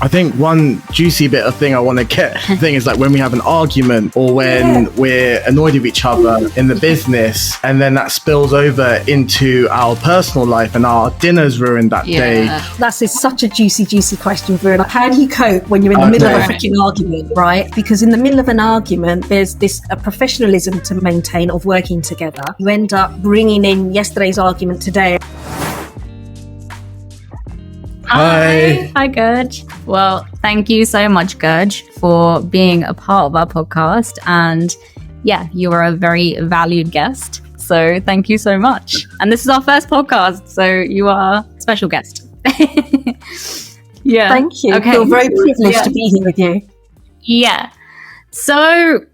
I think one juicy bit of thing I want to get thing is like when we have an argument or when we're annoyed with each other in the business, and then that spills over into our personal life and our dinner's ruined that day. That's such a juicy question, Verna. How do you cope when you're in the middle of a freaking argument, right? Because in the middle of an argument, there's a professionalism to maintain of working together. You end up bringing in yesterday's argument today. Hi, Gurj. Well, thank you so much, Gurj, for being a part of our podcast. And yeah, you are a very valued guest. So thank you so much. And this is our first podcast, so you are a special guest. Yeah. Thank you. Okay. I feel very privileged to be here with you. Yeah. So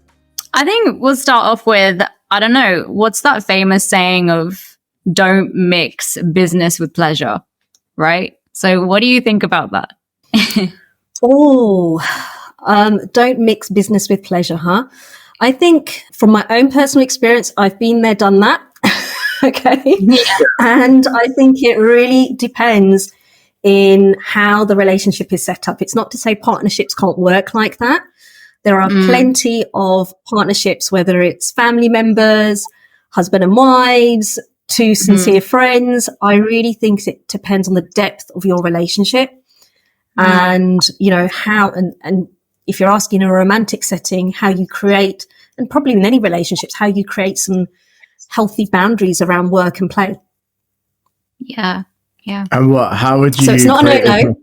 I think we'll start off with, I don't know, what's that famous saying of don't mix business with pleasure, right? So what do you think about that? Don't mix business with pleasure, huh? I think from my own personal experience, I've been there, done that. Okay. Yeah. And I think it really depends in how the relationship is set up. It's not to say partnerships can't work like that. There are plenty of partnerships, whether it's family members, husband and wives, two sincere friends. I really think it depends on the depth of your relationship and, you know, how, and if you're asking in a romantic setting, how you create, and probably in any relationships, how you create some healthy boundaries around work and play. Yeah. Yeah. And how would you? So it's not a no-no.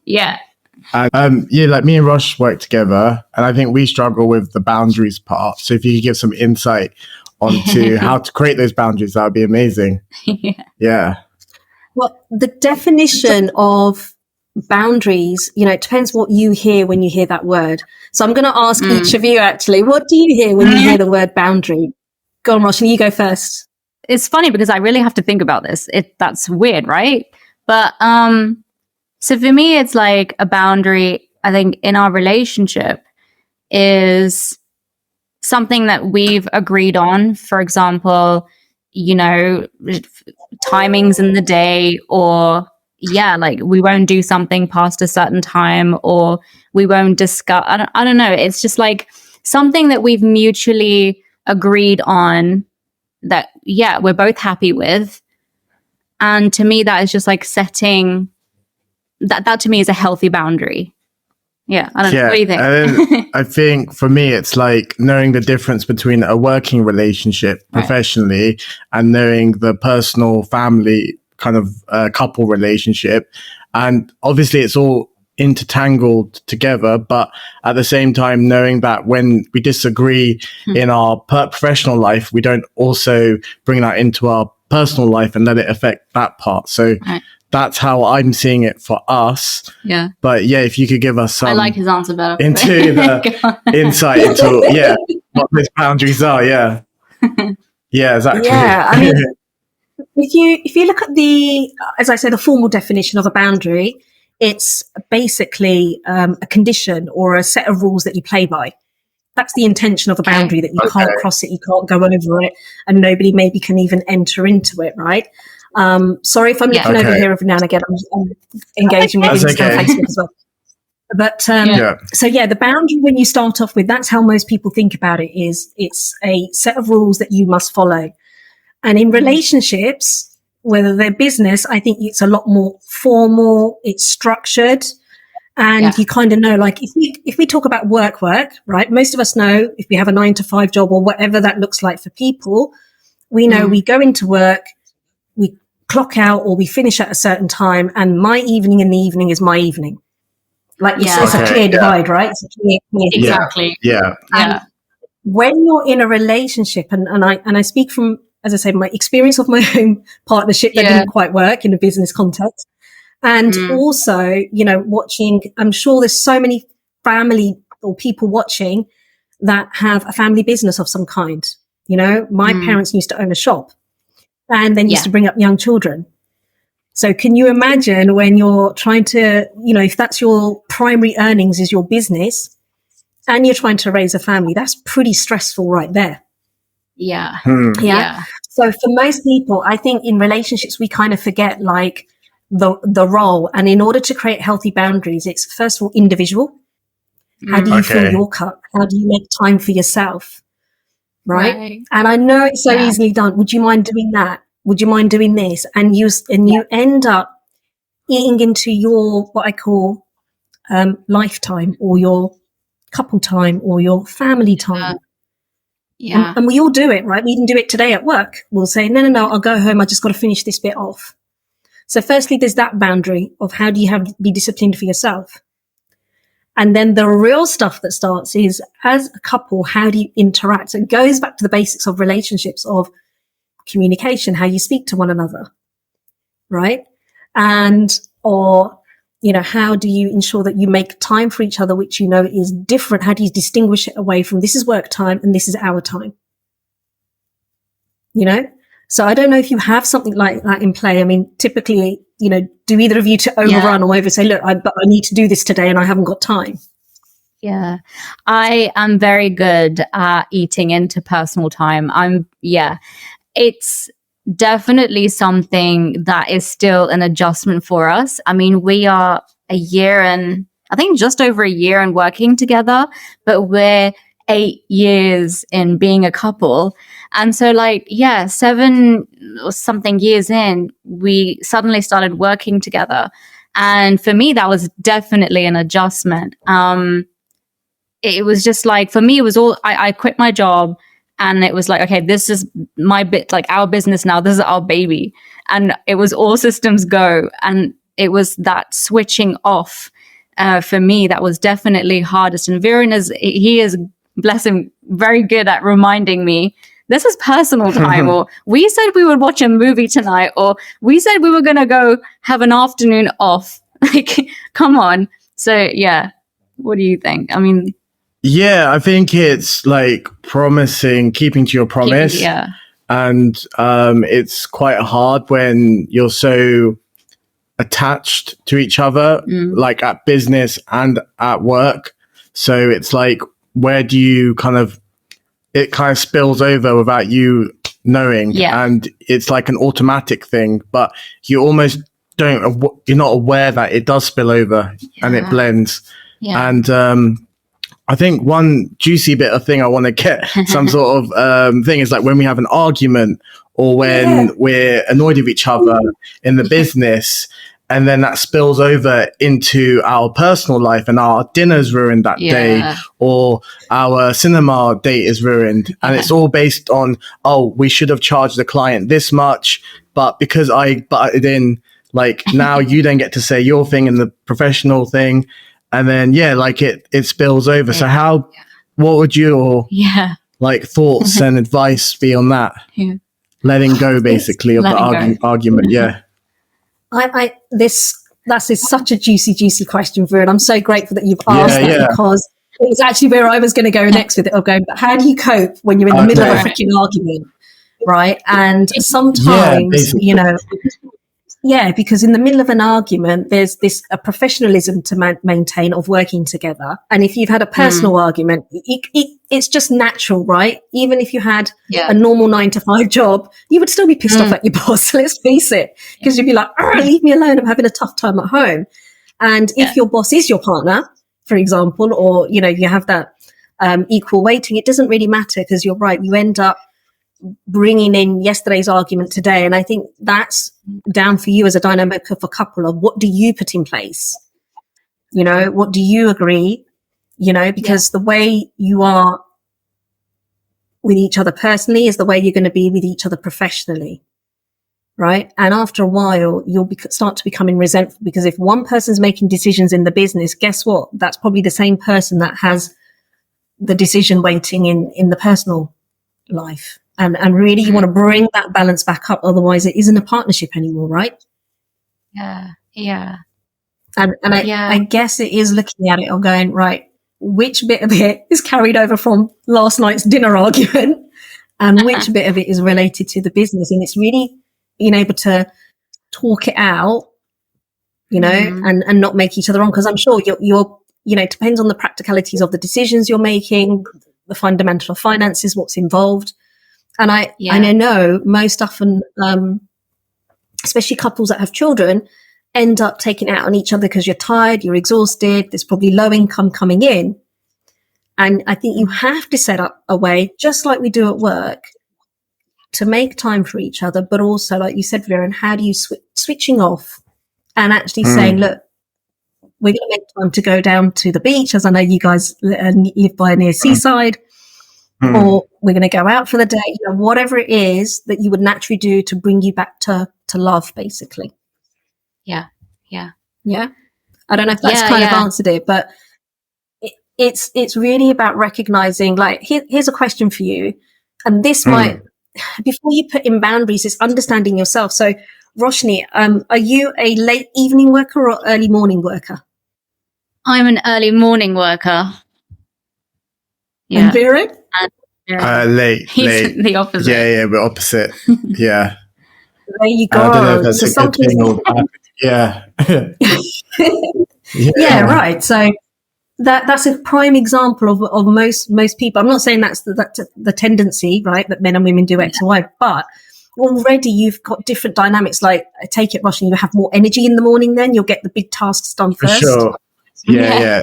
Yeah. Like me and Rosh work together, and I think we struggle with the boundaries part. So if you could give some insight onto how to create those boundaries, that would be amazing. Yeah. Well, the definition of boundaries, you know, it depends what you hear when you hear that word. So I'm going to ask each of you, actually, what do you hear when you hear the word boundary? Go on, Rosh, and you go first. It's funny because I really have to think about this. That's weird, right? But so for me, it's like a boundary, I think, in our relationship is something that we've agreed on. For example, you know, timings in the day, or like we won't do something past a certain time, or we won't discuss. I don't know. It's just like something that we've mutually agreed on that, we're both happy with. And to me, that is just like setting that to me is a healthy boundary. Yeah, I don't know. What do you think? I think for me, it's like knowing the difference between a working relationship professionally and knowing the personal family kind of couple relationship. And obviously it's all intertangled together, but at the same time, knowing that when we disagree in our professional life, we don't also bring that into our personal life and let it affect that part. So that's how I'm seeing it for us. Yeah. But if you could give us some... I like his answer better. Into the insight into, what those boundaries are, Yeah, exactly. Yeah, I mean, if you look at as I say, the formal definition of a boundary, it's basically a condition or a set of rules that you play by. That's the intention of a boundary, that you can't cross it, you can't go over it, and nobody maybe can even enter into it, right? Sorry if I'm looking over here every now and again. I'm engaging with Instagram, Facebook as well. But so the boundary, when you start off with, that's how most people think about it, is it's a set of rules that you must follow. And in relationships, whether they're business, I think it's a lot more formal, it's structured, and you kind of know, like if we talk about work, right? Most of us know if we have a 9-to-5 job or whatever that looks like for people, we know we go into work, we clock out, or we finish at a certain time, and my evening in the evening is my evening. Like it's a clear divide, right? It's a clear exactly. And when you're in a relationship, and I speak from, as I say, my experience of my own partnership that didn't quite work in a business context, and also, you know, watching. I'm sure there's so many family or people watching that have a family business of some kind. You know, my parents used to own a shop, and then used to bring up young children. So can you imagine when you're trying to, you know, if that's your primary earnings is your business and you're trying to raise a family, that's pretty stressful right there. Yeah. So for most people, I think in relationships, we kind of forget, like, the role. And in order to create healthy boundaries, it's first of all individual. How do you fill your cup? How do you make time for yourself? Right? And I know it's so easily done. Would you mind doing that? Would you mind doing this? And you end up eating into your, what I call, lifetime, or your couple time, or your family time. And we all do it, right? We even do it today at work. We'll say, no, I'll go home. I just got to finish this bit off. So firstly, there's that boundary of how do you be disciplined for yourself? And then the real stuff that starts is, as a couple, how do you interact? So it goes back to the basics of relationships, of communication, how you speak to one another, right? And, or, how do you ensure that you make time for each other, which is different? How do you distinguish it away from this is work time and this is our time? So I don't know if you have something like that in play. I mean, typically, do either of you to overrun or over say, look, I need to do this today and I haven't got time? Yeah, I am very good at eating into personal time. It's definitely something that is still an adjustment for us. I mean, we are just over a year and working together, but we're 8 years in being a couple. And so 7 or something years in, we suddenly started working together. And for me, that was definitely an adjustment. It was just for me, it was all, I quit my job and it was okay, this is my bit, our business now, this is our baby. And it was all systems go. And it was that switching off for me, that was definitely hardest. And Viren he is, bless him, very good at reminding me, this is personal time, or we said we would watch a movie tonight, or we said we were going to go have an afternoon off. Come on. So, yeah. What do you think? I mean, yeah, I think it's keeping to your promise. And it's quite hard when you're so attached to each other, at business and at work. So it's where do you it kind of spills over without you knowing. And it's an automatic thing, but you almost you're not aware that it does spill over and it blends. And I think one juicy bit of thing I want to get some sort of thing is when we have an argument or when we're annoyed with each other in the business, and then that spills over into our personal life and our dinner's ruined that day, or our cinema date is ruined. And it's all based on, we should have charged the client this much, but because I butted in, now you then get to say your thing in the professional thing. And then, it spills over. So what would your thoughts and advice be on that? Letting go, basically, of the argument. Yeah. That is such a juicy question, Viren. I'm so grateful that you've asked that, because it was actually where I was going to go next with it, of going, but how do you cope when you're in the middle of a freaking argument, right? And sometimes, because in the middle of an argument, there's a professionalism to maintain of working together. And if you've had a personal argument, it's just natural, right? Even if you had a normal 9-to-5 job, you would still be pissed off at your boss. Let's face it, because you'd be like, leave me alone. I'm having a tough time at home. And if your boss is your partner, for example, or, you have that equal weighting, it doesn't really matter, because you're right. You end up bringing in yesterday's argument today. And I think that's down for you as a dynamic of a couple of what do you put in place? What do you agree? Because the way you are with each other personally is the way you're going to be with each other professionally. Right. And after a while, you'll start to becoming resentful, because if one person's making decisions in the business, guess what? That's probably the same person that has the decision weighting in the personal life. And really, you want to bring that balance back up. Otherwise, it isn't a partnership anymore, right? Yeah. And I guess it is looking at it or going, right, which bit of it is carried over from last night's dinner argument and which bit of it is related to the business? And it's really being able to talk it out, and not make each other wrong. Because I'm sure you're it depends on the practicalities of the decisions you're making, the fundamental finances, what's involved. And I know most often, especially couples that have children, end up taking it out on each other because you're tired, you're exhausted, there's probably low income coming in. And I think you have to set up a way, just like we do at work, to make time for each other, but also, like you said, Viren, how do you switching off and actually saying, look, we're going to make time to go down to the beach, as I know you guys live by near seaside, or we're going to go out for the day, whatever it is that you would naturally do to bring you back to love, basically. Yeah. I don't know if that's kind of answered it, but it's really about recognizing, like, here's a question for you. And this might, before you put in boundaries, is understanding yourself. So, Roshni, are you a late evening worker or early morning worker? I'm an early morning worker. And Viren? Late. The opposite. Yeah, we're opposite. Yeah. There you go. I don't know if that's so a good thing or bad. Yeah. Yeah, right. So that's a prime example of most people. I'm not saying that's the tendency, right, that men and women do X and Y, but already you've got different dynamics. Like, I take it, Russian, you have more energy in the morning, then you'll get the big tasks done first. For sure. Yeah.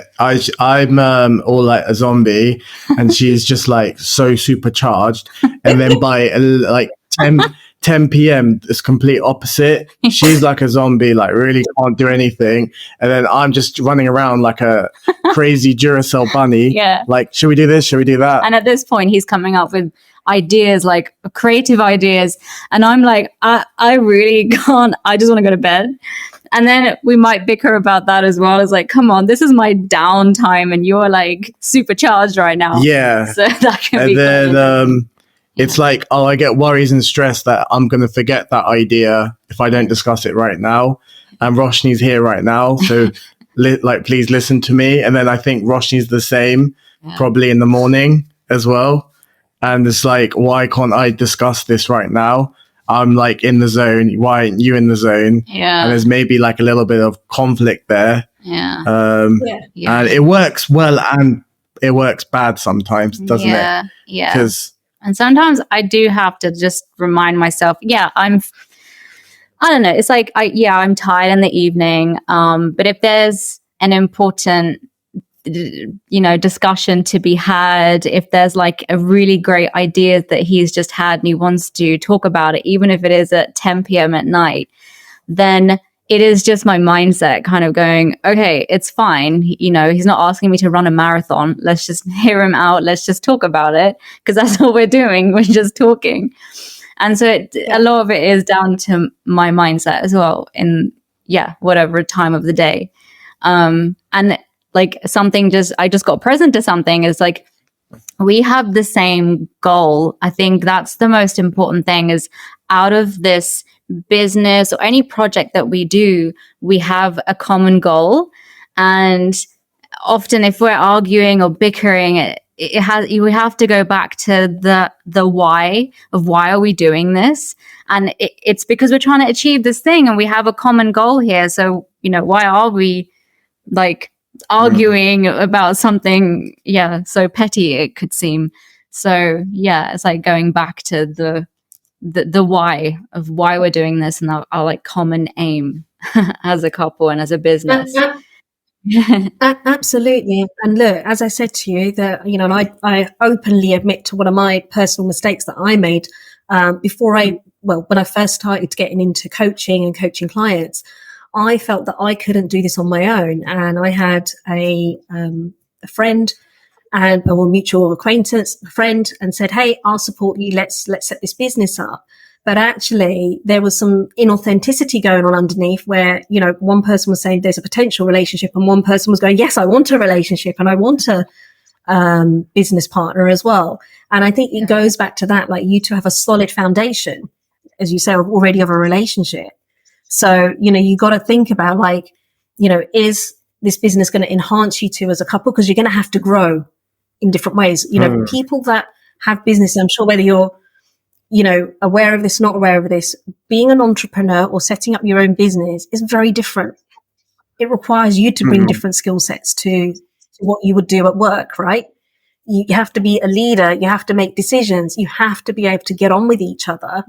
I'm all like a zombie, and she's just like so supercharged. And then by like 10 p.m, it's complete opposite. She's like a zombie, like really can't do anything. And then I'm just running around like a crazy Duracell bunny. Yeah. Like, should we do this? Should we do that? And at this point, he's coming up with ideas, like creative ideas. And I'm like, I really can't. I just want to go to bed. And then we might bicker about that as well. It's like, come on, this is my downtime and you're like supercharged right now. Yeah. So that can and be then it's like, I get worries and stress that I'm going to forget that idea if I don't discuss it right now. And Roshni's here right now. So please listen to me. And then I think Roshni's the same, probably in the morning as well. And it's like, why can't I discuss this right now? I'm like in the zone. Why aren't you in the zone? Yeah. And there's maybe like a little bit of conflict there. Yeah. And it works well and it works bad sometimes, doesn't it? Yeah. And sometimes I do have to just remind myself, I don't know. It's like, I'm tired in the evening. But if there's an important, discussion to be had, if there's like a really great idea that he's just had and he wants to talk about it, even if it is at 10 p.m. at night, then it is just my mindset kind of going, okay, it's fine. He's not asking me to run a marathon. Let's just hear him out. Let's just talk about it, because that's all we're doing. We're just talking. And so a lot of it is down to my mindset as well in, whatever time of the day. And like I just got present to something is like, we have the same goal. I think that's the most important thing, is out of this business or any project that we do, we have a common goal. And often if we're arguing or bickering, we have to go back to the why of why are we doing this? And it's because we're trying to achieve this thing and we have a common goal here. So, why are we like arguing about something so petty it could seem? So it's like going back to the why of why we're doing this and our like common aim as a couple and as a business. Absolutely. And look, as I said to you, that I openly admit to one of my personal mistakes that I made when I first started getting into coaching and coaching clients. I felt that I couldn't do this on my own, and I had a friend and a mutual acquaintance, friend, and said, "Hey, I'll support you. Let's set this business up." But actually, there was some inauthenticity going on underneath, where one person was saying there's a potential relationship, and one person was going, "Yes, I want a relationship, and I want a business partner as well." And I think it goes back to that, like, you two have a solid foundation, as you say, already of a relationship. So, you got to think about, like, is this business going to enhance you two as a couple? Because you're going to have to grow in different ways. People that have business, I'm sure whether you're, aware of this, not aware of this, being an entrepreneur or setting up your own business is very different. It requires you to bring different skill sets to what you would do at work, right? You have to be a leader. You have to make decisions. You have to be able to get on with each other.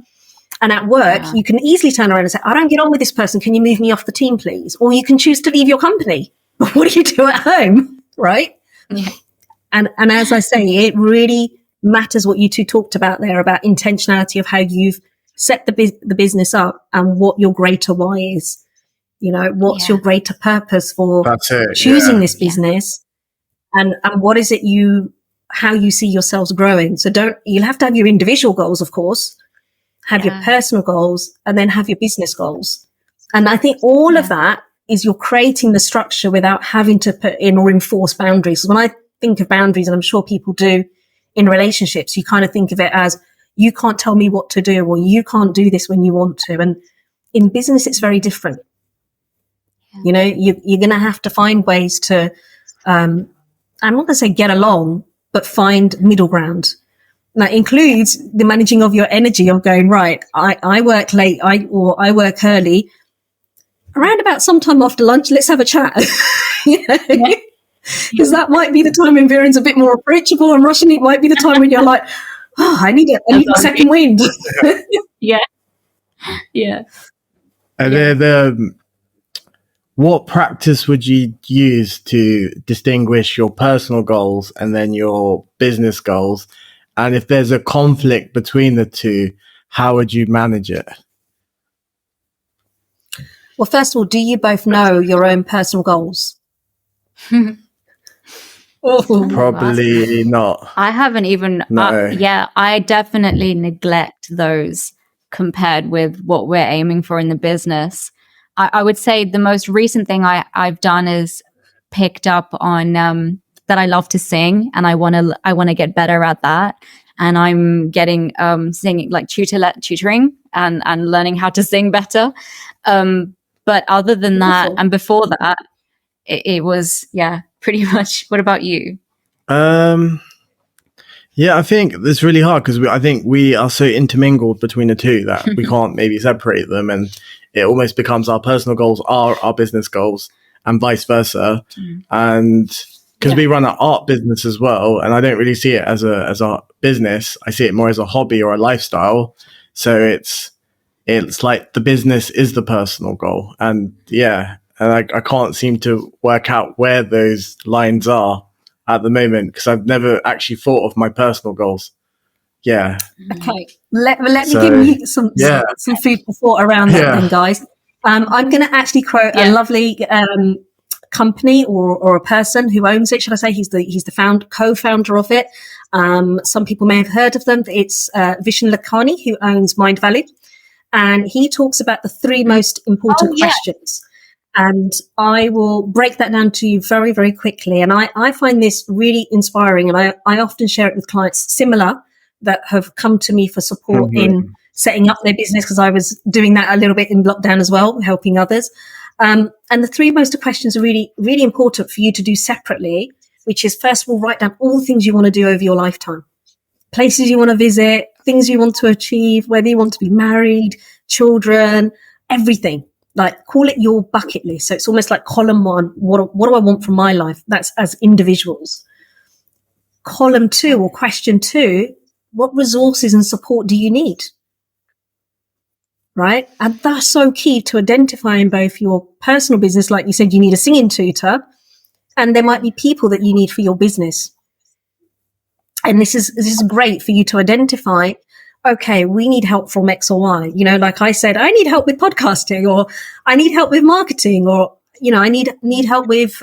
And at work, you can easily turn around and say, I don't get on with this person. Can you move me off the team, please? Or you can choose to leave your company. But what do you do at home? Right? Yeah. And as I say, it really matters what you two talked about there about intentionality of how you've set the business up and what your greater why is. You know, what's your greater purpose for choosing this business, and what is it how you see yourselves growing. So you'll have to have your individual goals, of course, have your personal goals, and then have your business goals. And I think all of that is you're creating the structure without having to put in or enforce boundaries. When I think of boundaries, and I'm sure people do in relationships, you kind of think of it as, you can't tell me what to do, or you can't do this when you want to. And in business, it's very different. You know, you're going to have to find ways to, I'm not going to say get along, but find middle ground. That includes the managing of your energy of going, right, I work late, I work early. Around about sometime after lunch, let's have a chat. Because that might be the time when Viren's a bit more approachable, and rushing it might be the time when you're like, oh, I need a second wind. Yeah. And then what practice would you use to distinguish your personal goals and then your business goals? And if there's a conflict between the two, how would you manage it? Well, first of all, do you both know your own personal goals? Probably not. I haven't even. No. I definitely neglect those compared with what we're aiming for in the business. I would say the most recent thing I've done is picked up on that I love to sing, and I want to get better at that. And I'm getting singing, like tutoring and learning how to sing better. But other than that, and before that, it was pretty much. What about you? Yeah, I think it's really hard because I think we are so intermingled between the two that we can't maybe separate them, and it almost becomes our personal goals are our business goals and vice versa. And because we run an art business as well, and I don't really see it as a business. I see it more as a hobby or a lifestyle. So it's like the business is the personal goal. And I can't seem to work out where those lines are at the moment because I've never actually thought of my personal goals. Yeah. Okay. Let me give you some food for thought around that then, guys. I'm going to actually quote a lovely company or a person who owns it. Should I say he's the co-founder of it? Some people may have heard of them. It's Vishen Lakhani, who owns Mind Valley. And he talks about the three most important questions. And I will break that down to you very, very quickly. And I find this really inspiring. And I often share it with clients similar that have come to me for support in setting up their business, because I was doing that a little bit in lockdown as well, helping others. And the three most questions are really, really important for you to do separately, which is, first of all, write down all the things you want to do over your lifetime. Places you want to visit, things you want to achieve, whether you want to be married, children, everything. Like, call it your bucket list. So it's almost like column one, what do I want from my life? That's as individuals. Column two, or question two, what resources and support do you need? Right? And that's so key to identifying both your personal business, like you said, you need a singing tutor, and there might be people that you need for your business. And this is great for you to identify, okay, we need help from X or Y. You know, like I said, I need help with podcasting, or I need help with marketing, or, you know, I need help with,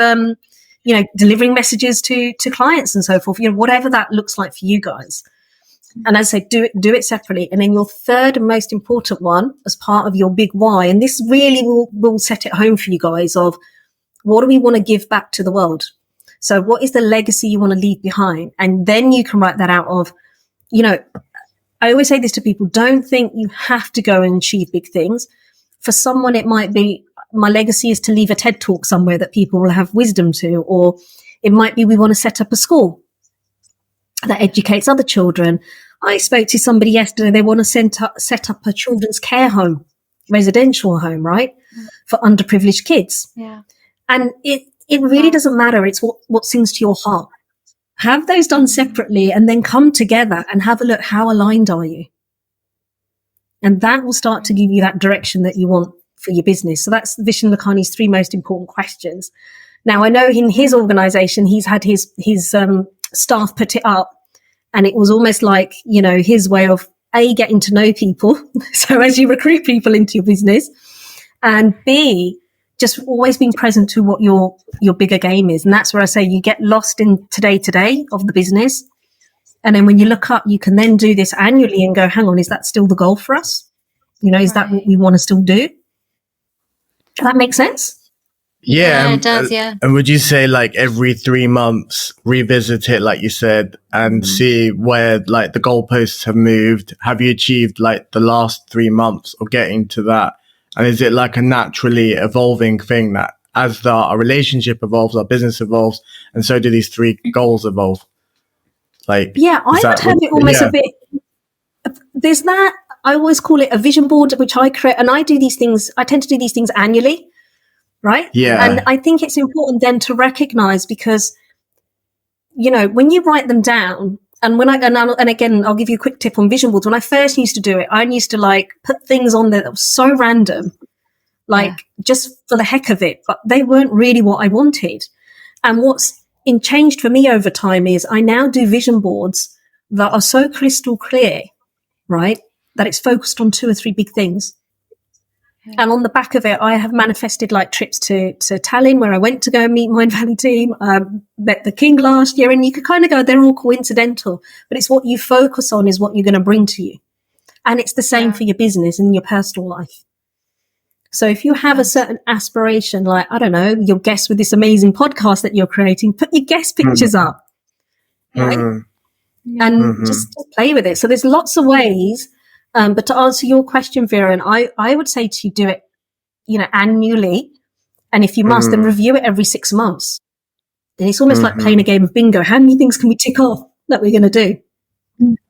delivering messages to clients and so forth, you know, whatever that looks like for you guys. And as I say, do it separately. And then your third and most important one, as part of your big why, and this really will set it home for you guys, of what do we want to give back to the world? So what is the legacy you want to leave behind? And then you can write that out of, you know, I always say this to people, don't think you have to go and achieve big things. For someone, it might be, my legacy is to leave a TED talk somewhere that people will have wisdom to, or it might be we want to set up a school that educates other children. I spoke to somebody yesterday, they want to set up a children's care home, residential home, right? For underprivileged kids. Yeah. And it really doesn't matter. It's what sings to your heart. Have those done separately and then come together and have a look, how aligned are you? And that will start to give you that direction that you want for your business. So that's Vishen Lakhani's 3 most important questions. Now, I know in his organization, he's had his staff put it up, and it was almost like, his way of getting to know people. So as you recruit people into your business, and B, just always being present to what your bigger game is. And that's where I say you get lost in today of the business. And then when you look up, you can then do this annually and go, hang on, is that still the goal for us? Is that what we want to still do? Does that make sense? Yeah, it does, yeah. And would you say like every 3 months, revisit it, like you said, and see where like the goalposts have moved? Have you achieved like the last 3 months of getting to that? And is it like a naturally evolving thing that as our relationship evolves, our business evolves, and so do these 3 goals evolve? Like, yeah, I would have it almost a bit. There's that. I always call it a vision board, which I create, and I tend to do these things annually. Right? Yeah. And I think it's important then to recognize, because, when you write them down, and and again, I'll give you a quick tip on vision boards. When I first used to do it, I used to like put things on there that was so random, just for the heck of it, but they weren't really what I wanted. And what's changed for me over time is I now do vision boards that are so crystal clear, right, that it's focused on 2 or 3 big things. And on the back of it, I have manifested like trips to Tallinn, where I went to go and meet Mind Valley team, met the King last year, and you could kind of go, they're all coincidental, but it's what you focus on is what you're going to bring to you. And it's the same for your business and your personal life. So if you have a certain aspiration, like, I don't know, your guest with this amazing podcast that you're creating, put your guest pictures up, right? And just play with it. So there's lots of ways. But to answer your question, Vera, and I would say to do it, annually. And if you must, then review it every 6 months. And it's almost like playing a game of bingo. How many things can we tick off that we're going to do?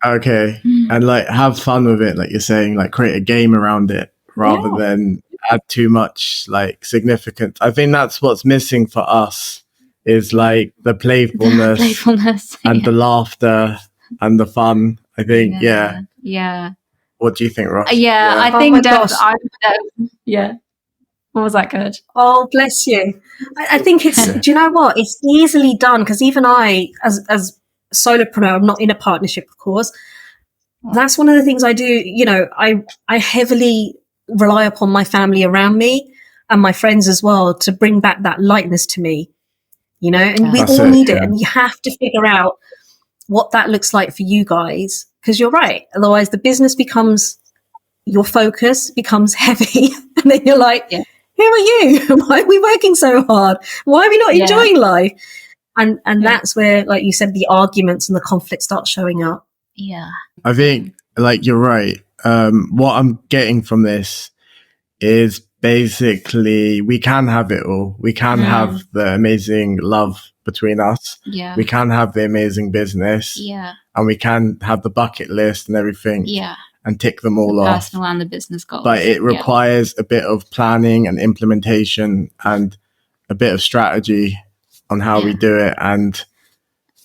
Okay. And like have fun with it, like you're saying, like create a game around it rather than add too much like significance. I think that's what's missing for us is like the playfulness and the laughter and the fun. I think, yeah. What do you think, Ross? I think yeah. What was that, Gurj? Oh, bless you. I think it's, do you know what? It's easily done, because even I, as a solopreneur, I'm not in a partnership, of course. That's one of the things I do. I heavily rely upon my family around me and my friends as well to bring back that lightness to me, and we all need it. And you have to figure out what that looks like for you guys. Because you're right. Otherwise, the business becomes your focus, becomes heavy. And then you're like, who are you? Why are we working so hard? Why are we not enjoying life? And that's where, like you said, the arguments and the conflict start showing up. Yeah. I think, like, you're right. What I'm getting from this is basically we can have it all. We can have the amazing love between us. Yeah. We can have the amazing business. Yeah. And we can have the bucket list and everything. Yeah. And tick them all the off. Personal and the business goals. But it requires a bit of planning and implementation and a bit of strategy on how we do it. And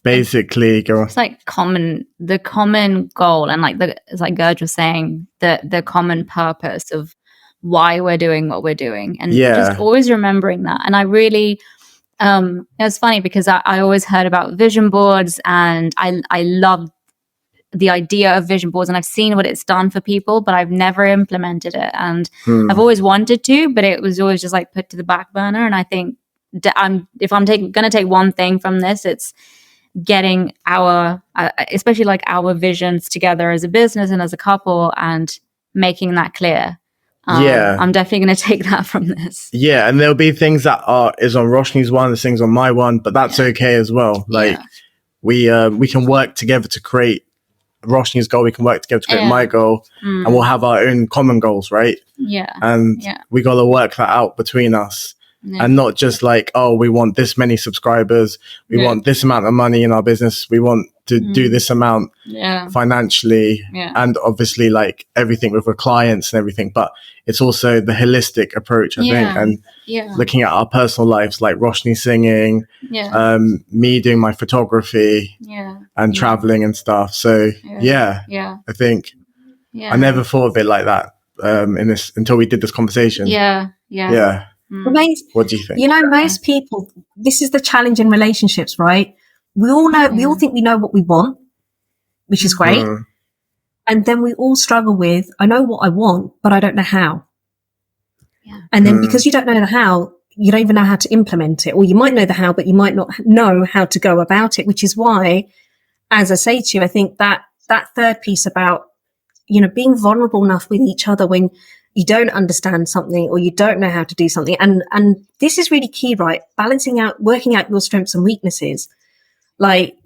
basically it's like the common goal, and like it's like Gurj was saying, the common purpose of why we're doing what we're doing, and just always remembering that. And I really it's funny because I always heard about vision boards, and I love the idea of vision boards, and I've seen what it's done for people, but I've never implemented it. And I've always wanted to, but it was always just like put to the back burner. And I think if I'm going to take one thing from this, it's getting our, especially like our visions together as a business and as a couple, and making that clear. I'm definitely going to take that from this. Yeah, and there'll be things that is on Roshni's one, there's things on my one, but that's okay as well. Like we can work together to create Roshni's goal, we can work together to create my goal, and we'll have our own common goals, right? And we got to work that out between us, and not just like, oh, we want this many subscribers, we want this amount of money in our business, we want to do this amount financially, and obviously like everything with our clients and everything, but it's also the holistic approach, I think, and looking at our personal lives, like Roshni singing, me doing my photography, and traveling and stuff. So I think Yeah. I never thought of it like that in this until we did this conversation. Yeah. What do you think? Most people, this is the challenge in relationships, right? We all know, we all think we know what we want, which is great. And then we all struggle with, I know what I want, but I don't know how. Yeah. And then because you don't know the how, you don't even know how to implement it. Or you might know the how, but you might not know how to go about it, which is why, as I say to you, I think that third piece about, being vulnerable enough with each other when you don't understand something or you don't know how to do something. And this is really key, right? Balancing out, working out your strengths and weaknesses. Like,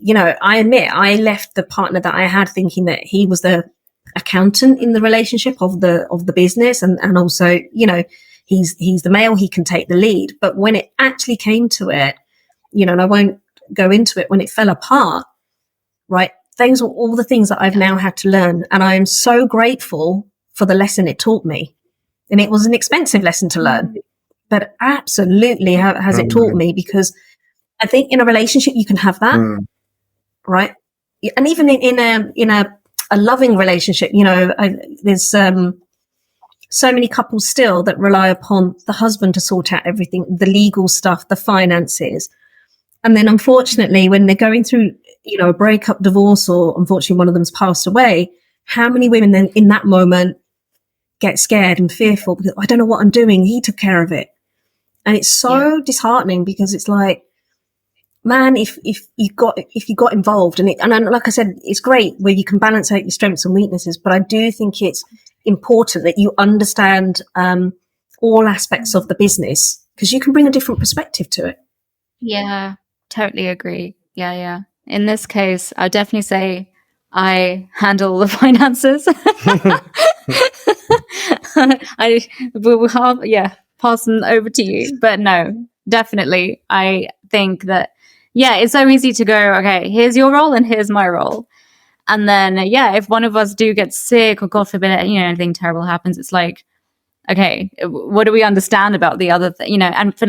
I admit I left the partner that I had thinking that he was the accountant in the relationship of the business. And also, he's the male, he can take the lead. But when it actually came to it, and I won't go into it, when it fell apart, right? Those were all the things that I've now had to learn. And I am so grateful for the lesson it taught me. And it was an expensive lesson to learn, but absolutely has it taught me, because I think in a relationship, you can have that, right? And even in a loving relationship, there's so many couples still that rely upon the husband to sort out everything, the legal stuff, the finances. And then unfortunately, when they're going through, a breakup, divorce, or unfortunately one of them's passed away, how many women then in that moment get scared and fearful because I don't know what I'm doing. He took care of it. And it's so disheartening, because it's like, man, if you got involved and like I said, it's great where you can balance out your strengths and weaknesses, but I do think it's important that you understand all aspects of the business, because you can bring a different perspective to it. Yeah, totally agree. Yeah. In this case, I'd definitely say I handle the finances. I will pass them over to you. But no, definitely. I think that, it's so easy to go, okay, here's your role and here's my role. And then, if one of us do get sick or God forbid, anything terrible happens, it's like, okay, what do we understand about the other thing? And for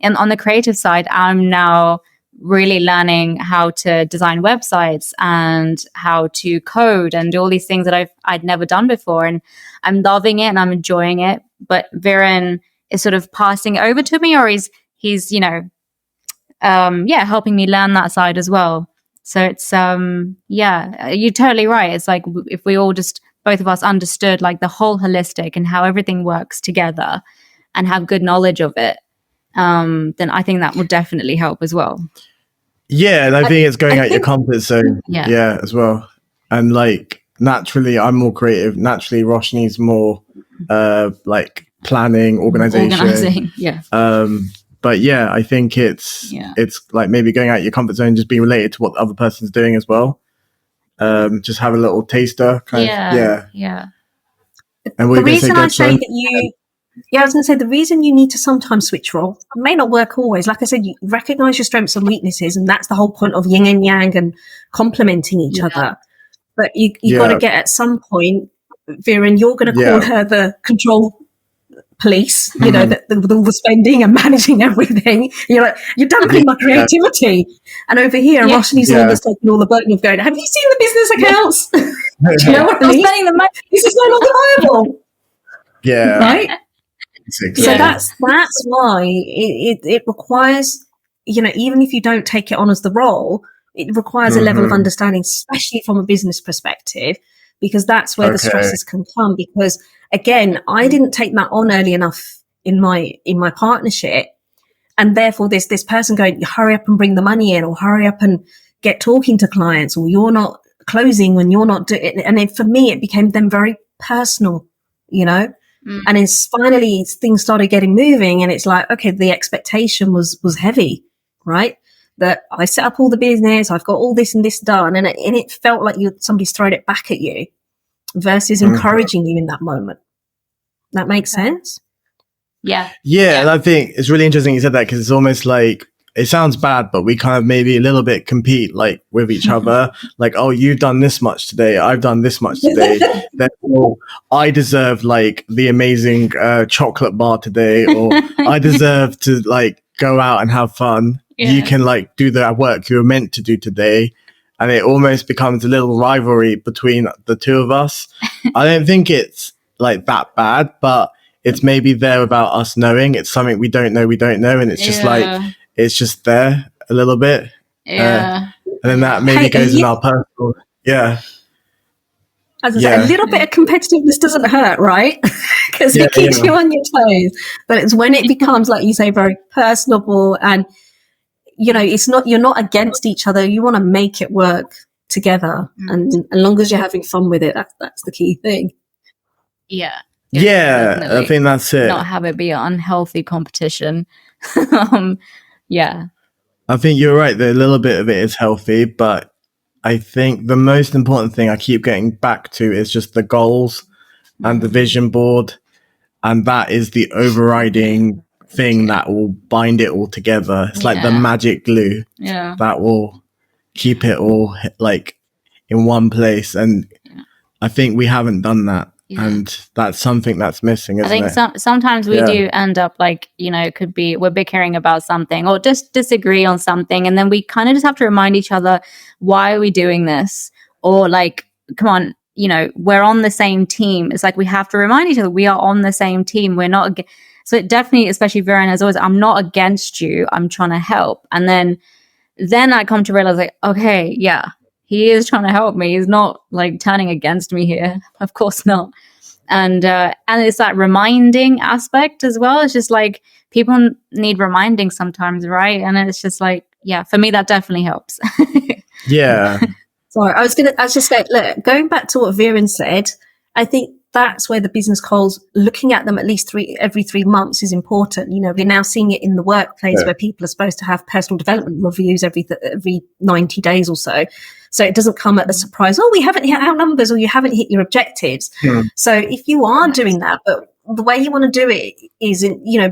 and on the creative side, I'm now really learning how to design websites and how to code and do all these things that I'd never done before. And I'm loving it and I'm enjoying it. But Viren is sort of passing it over to me, or he's helping me learn that side as well. So it's, you're totally right. It's like, if we all just, both of us understood like the whole holistic and how everything works together and have good knowledge of it, then I think that would definitely help as well. Yeah, and I think it's going out your comfort zone. Yeah, as well. And like, naturally, I'm more creative. Naturally, Roshni's more like planning, organizing. Yeah. But I think it's like maybe going out your comfort zone, just being related to what the other person's doing as well. Just have a little taster. Yeah. And the reason I say that I was going to say the reason you need to sometimes switch role, it may not work always. Like I said, you recognize your strengths and weaknesses, and that's the whole point of yin and yang and complementing each other. But you got to get at some point, Viren, you're going to call her the control police, the all the spending and managing everything. You're like, you're dampening my creativity. And over here, Roshni's the one that's taking all the burden of going, have you seen the business accounts? Do you know what I mean? Spending the money. This is no longer viable. Yeah. Right? So that's why it requires, even if you don't take it on as the role, it requires a level of understanding, especially from a business perspective, because that's where the stresses can come. Because again, I didn't take that on early enough in my partnership, and therefore there's this person going, hurry up and bring the money in, or hurry up and get talking to clients, or you're not closing when you're not doing it. And then for me, it became then very personal, And it's finally things started getting moving, and it's like, okay, the expectation was heavy, right? That I set up all the business, I've got all this and this done, and it felt like somebody's thrown it back at you versus encouraging you in that moment. That makes sense? Yeah. And I think it's really interesting you said that, because it's almost like, it sounds bad, but we kind of maybe a little bit compete like with each other. Like, oh, you've done this much today, I've done this much today. Therefore, I deserve like the amazing chocolate bar today, or I deserve to like go out and have fun. You can like do the work you were meant to do today. and it almost becomes a little rivalry between the two of us. I don't think it's like that bad, but it's maybe there without us knowing. It's something we don't know, and it's just like, it's just there a little bit. Yeah. And then that maybe goes in our personal, As I say, a little bit of competitiveness doesn't hurt, right? Because it keeps you on your toes. But it's when it becomes, like you say, very personable, and it's not, you're not against each other. You want to make it work together, and as long as you're having fun with it, that's the key thing. Yeah, I think that's it. Not have it be an unhealthy competition. I think you're right. A little bit of it is healthy, but I think the most important thing I keep getting back to is just the goals and the vision board. And that is the overriding thing that will bind it all together. It's like the magic glue that will keep it all like in one place. And I think we haven't done that. And that's something that's missing, isn't it? I think sometimes we do end up like, it could be we're bickering about something or just disagree on something. And then we kind of just have to remind each other, why are we doing this? Or like, come on, we're on the same team. It's like we have to remind each other we are on the same team. We're not. So it definitely, especially Viren, as always, I'm not against you. I'm trying to help. And then I come to realize like, okay, he is trying to help me. He's not like turning against me here. Of course not. And it's that reminding aspect as well. It's just like people need reminding sometimes, right? And it's just like, for me, that definitely helps. Sorry, I was just going, look, going back to what Viren said, I think that's where the business calls, looking at them at least every 3 months is important. We're now seeing it in the workplace where people are supposed to have personal development reviews every 90 days or so. So it doesn't come at a surprise. Oh, we haven't hit our numbers, or you haven't hit your objectives. So if you are doing that, but the way you want to do it is,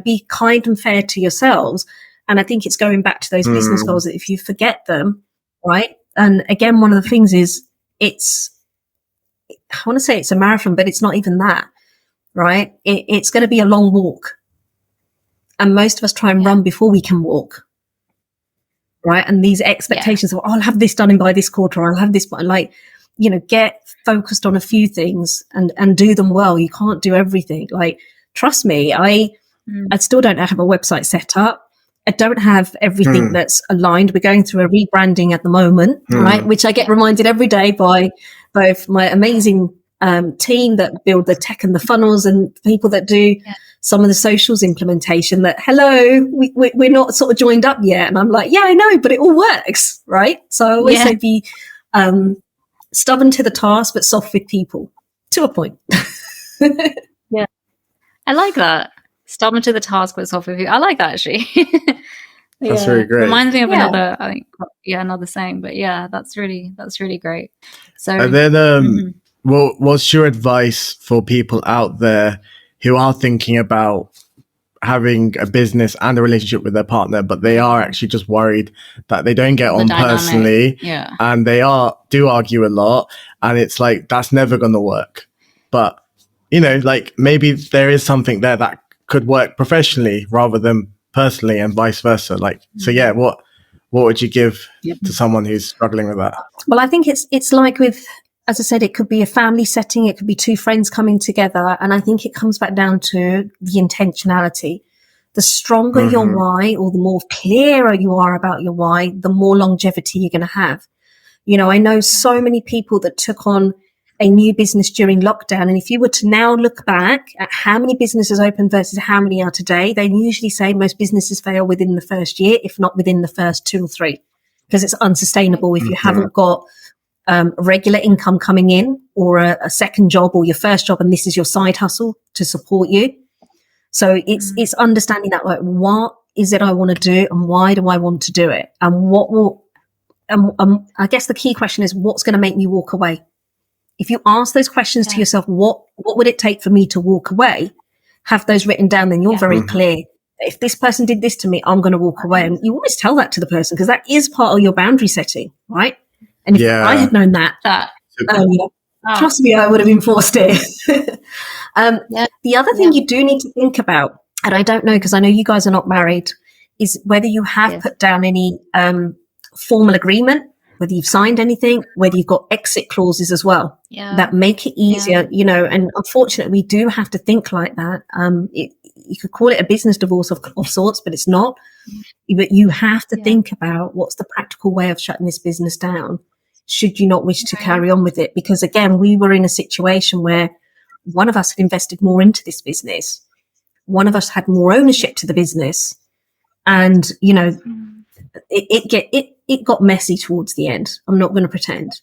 be kind and fair to yourselves. And I think it's going back to those business goals that if you forget them, right? And again, one of the things is I want to say it's a marathon, but it's not even that, right? It's going to be a long walk. And most of us try and run before we can walk, right? And these expectations of, I'll have this done by this quarter, or I'll have this, like, get focused on a few things and do them well. You can't do everything. Like, trust me, I still don't have a website set up. I don't have everything that's aligned. We're going through a rebranding at the moment, right? Which I get reminded every day by both my amazing team that build the tech and the funnels, and people that do some of the socials implementation, that, hello, we're not sort of joined up yet. And I'm like, I know, but it all works, right? So I always say be stubborn to the task, but soft with people to a point. I like that. Stubborn to the task, but soft with you. I like that, actually. That's very great. Reminds me of another, I think, another saying. But that's really great. So, and then, what's your advice for people out there who are thinking about having a business and a relationship with their partner, but they are actually just worried that they don't get on personally, and they do argue a lot, and it's like that's never going to work. But like maybe there is something there that could work professionally rather than personally, and vice versa. Like, so what would you give to someone who's struggling with that? Well, I think it's like with, as I said, it could be a family setting, it could be two friends coming together, and I think it comes back down to the intentionality. The stronger your why, or the more clearer you are about your why, the more longevity you're going to have. I know so many people that took on a new business during lockdown. And if you were to now look back at how many businesses opened versus how many are today, they usually say most businesses fail within the first year, if not within the first 2 or 3, because it's unsustainable if you haven't got regular income coming in, or a second job, or your first job, and this is your side hustle to support you. So it's understanding that, like, what is it I want to do, and why do I want to do it? And what will, I guess the key question is, what's going to make me walk away? If you ask those questions to yourself, what would it take for me to walk away? Have those written down, then you're very clear. If this person did this to me, I'm going to walk away. And you always tell that to the person, because that is part of your boundary setting, right? And if I had known that earlier, trust me, I would have enforced it. The other thing you do need to think about, and I don't know, because I know you guys are not married, is whether you have put down any formal agreement whether you've signed anything, whether you've got exit clauses as well that make it easier, you know, and unfortunately we do have to think like that. You could call it a business divorce of sorts, but it's not. But you have to think about what's the practical way of shutting this business down should you not wish to carry on with it. Because again, we were in a situation where one of us had invested more into this business. One of us had more ownership to the business. And, you know, it got messy towards the end. I'm not going to pretend.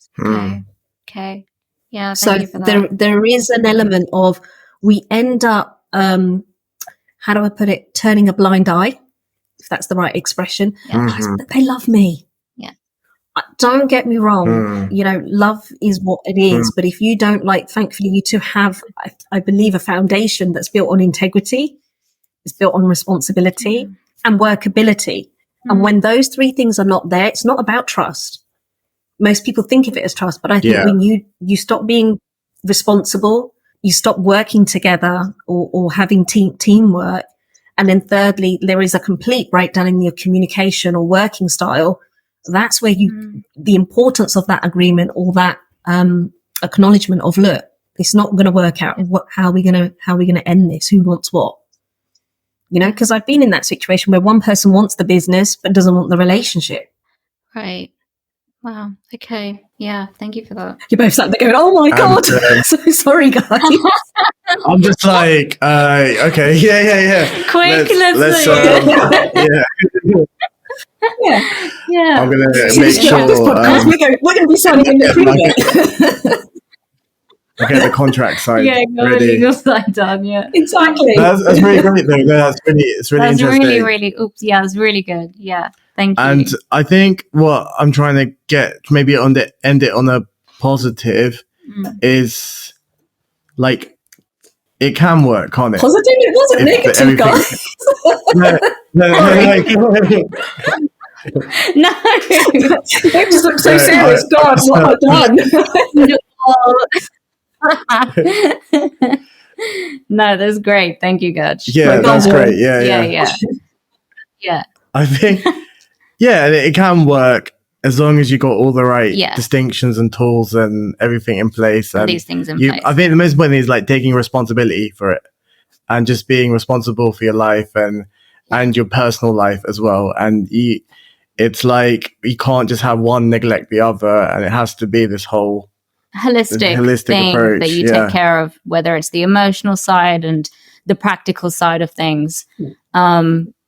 Okay. Yeah. So Thank you for that. there is an element of we end up, how do I put it? Turning a blind eye, if that's the right expression. But they love me. Yeah. Don't get me wrong. You know, love is what it is. But if you don't thankfully you two have, I believe, a foundation that's built on integrity, it's built on responsibility and workability. And when those three things are not there, it's not about trust. Most people think of it as trust, but I think when you stop being responsible, you stop working together or having teamwork. And then thirdly, there is a complete breakdown in your communication or working style. That's where the importance of that agreement or that acknowledgement of, look, it's not going to work out. How are we going to end this? Who wants what? You know, because I've been in that situation where one person wants the business but doesn't want the relationship. Right. Wow. Okay. Yeah. Thank you for that. You both sat there going, "Oh my god, so sorry, guys." I'm just like, okay, yeah. Quick, let's yeah. I'm gonna See, make this sure podcast, we're going to be sounding in the okay, the contract side. Yeah, go the ready. legal side done. Yeah. Exactly. That's really great though. It's really That's interesting. really. Oops. Yeah, it's really good. Yeah. Thank you. And I think what I'm trying to get maybe end it on a positive is like it can work, can't it? Positive? It wasn't negative, guys. No. You just look so serious. God, what have I done? No, that's great. Thank you, Gurj. Yeah, that's great. Yeah. I think, it can work as long as you got all the right Yeah. distinctions and tools and everything in place. And These things in place. I think the most important thing is like taking responsibility for it and just being responsible for your life and your personal life as well. And it's like you can't just have one neglect the other, and it has to be this whole holistic thing approach, that you take care of, whether it's the emotional side and the practical side of things.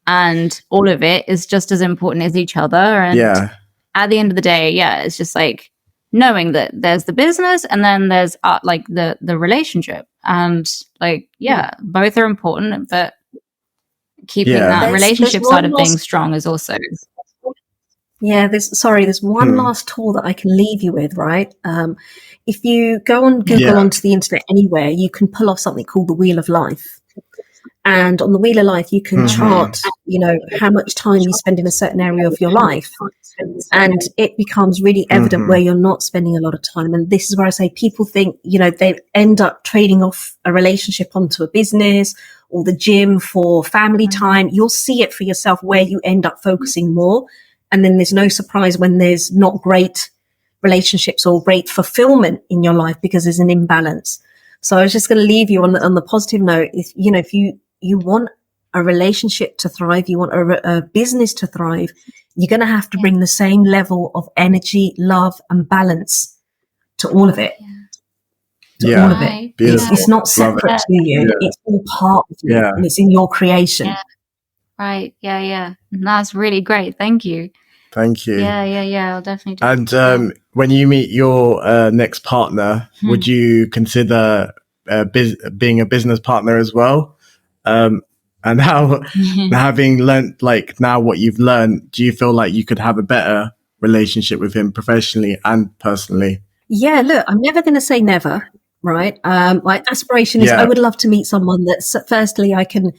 And all of it is just as important as each other. And at the end of the day, it's just like knowing that there's the business and then there's like the relationship, and like both are important, but keeping that relationship side of things strong is also. There's one last tool that I can leave you with, right? If you go on Google onto the internet anywhere, you can pull off something called the Wheel of Life. And on the Wheel of Life, you can chart, you know, how much time you spend in a certain area of your life. And it becomes really evident where you're not spending a lot of time. And this is where I say people think, you know, they end up trading off a relationship onto a business or the gym for family time. You'll see it for yourself where you end up focusing more. And then there's no surprise when there's not great relationships or great fulfillment in your life because there's an imbalance. So I was just going to leave you on the positive note. If you want a relationship to thrive, you want a business to thrive, you're going to have to bring the same level of energy, love, and balance to all of it. All of it. It's not separate to you. Yeah. It's all part of you, and it's in your creation. Yeah. Right. Yeah. That's really great. Thank you. Thank you. Yeah. I'll definitely do And when you meet your next partner, would you consider being a business partner as well? And how, having learnt like now what you've learned, do you feel like you could have a better relationship with him professionally and personally? Yeah, look, I'm never going to say never, right? My aspiration is I would love to meet someone that firstly I can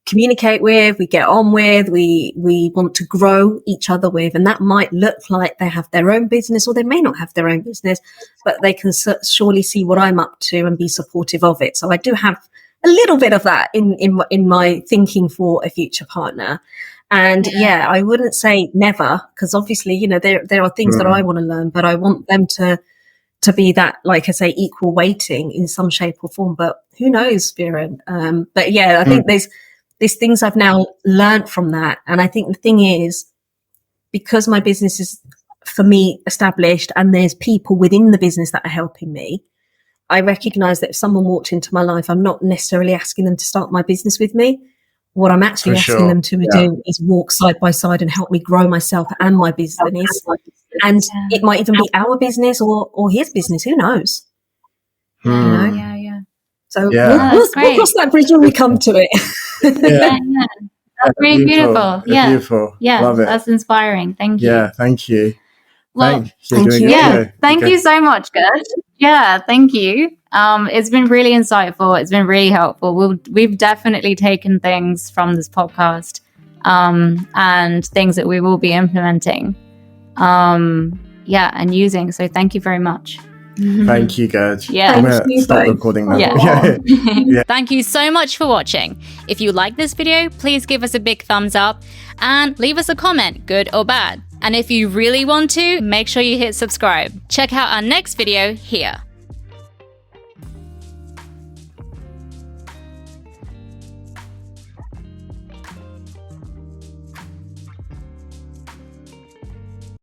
communicate with, we get on with, we want to grow each other with. And that might look like they have their own business or they may not have their own business, but they can surely see what I'm up to and be supportive of it. So I do have a little bit of that in my thinking for a future partner. And yeah, I wouldn't say never, because obviously, you know, there are things that I want to learn, but I want them to be that, like I say, equal weighting in some shape or form. But who knows, Viren? But yeah, I think there's things I've now learned from that. And I think the thing is, because my business is, for me, established, and there's people within the business that are helping me, I recognize that if someone walked into my life, I'm not necessarily asking them to start my business with me. What I'm actually asking them to do is walk side by side and help me grow myself and my business. And it might even be our business or his business. Who knows? You know? Yeah. So we'll cross that bridge when we come to it. Yeah. That's really beautiful. Yeah. Beautiful. Yeah. Love it. That's inspiring. Thank you. Yeah. Thank you. Well, thank you. Yeah. Thank you so much, Gurj. Yeah. Thank you. It's been really insightful. It's been really helpful. We've definitely taken things from this podcast, and things that we will be implementing. And using. So thank you very much. Thank you, Gurj. Yeah. I'm going to stop recording now. Yeah. Thank you so much for watching. If you like this video, please give us a big thumbs up and leave us a comment, good or bad. And if you really want to, make sure you hit subscribe. Check out our next video here.